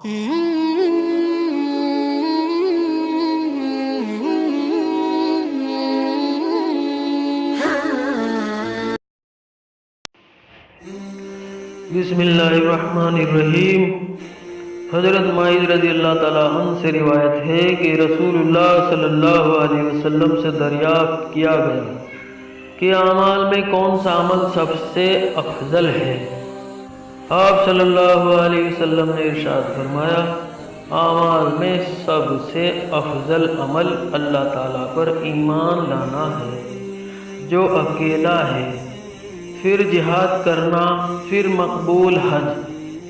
بسم اللہ الرحمن الرحیم۔ حضرت معاذ رضی اللہ تعالیٰ عنہ سے روایت ہے کہ رسول اللہ صلی اللہ علیہ وسلم سے دریافت کیا گیا کہ اعمال میں کون سا عمل سب سے افضل ہے؟ آپ صلی اللہ علیہ وسلم نے ارشاد فرمایا، اعمال میں سب سے افضل عمل اللہ تعالیٰ پر ایمان لانا ہے جو اکیلا ہے، پھر جہاد کرنا، پھر مقبول حج۔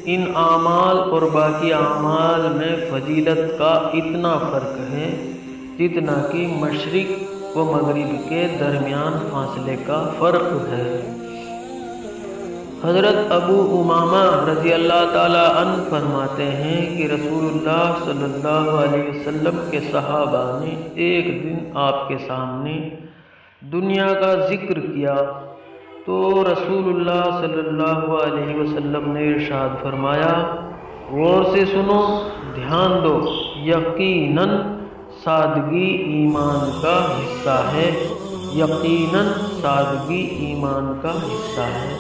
ان اعمال اور باقی اعمال میں فضیلت کا اتنا فرق ہے جتنا کہ مشرق و مغرب کے درمیان فاصلے کا فرق ہے۔ حضرت ابو امامہ رضی اللہ تعالیٰ عنہ فرماتے ہیں کہ رسول اللہ صلی اللہ علیہ وسلم کے صحابہ نے ایک دن آپ کے سامنے دنیا کا ذکر کیا تو رسول اللہ صلی اللہ علیہ وسلم نے ارشاد فرمایا، غور سے سنو، دھیان دو، یقیناً سادگی ایمان کا حصہ ہے، یقیناً سادگی ایمان کا حصہ ہے۔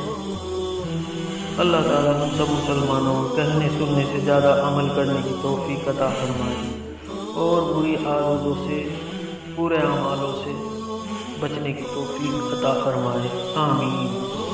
اللہ تعالیٰ ہم سب مسلمانوں کہنے سننے سے زیادہ عمل کرنے کی توفیق عطا فرمائے اور بری عادتوں سے، برے اعمالوں سے بچنے کی توفیق عطا فرمائے، آمین۔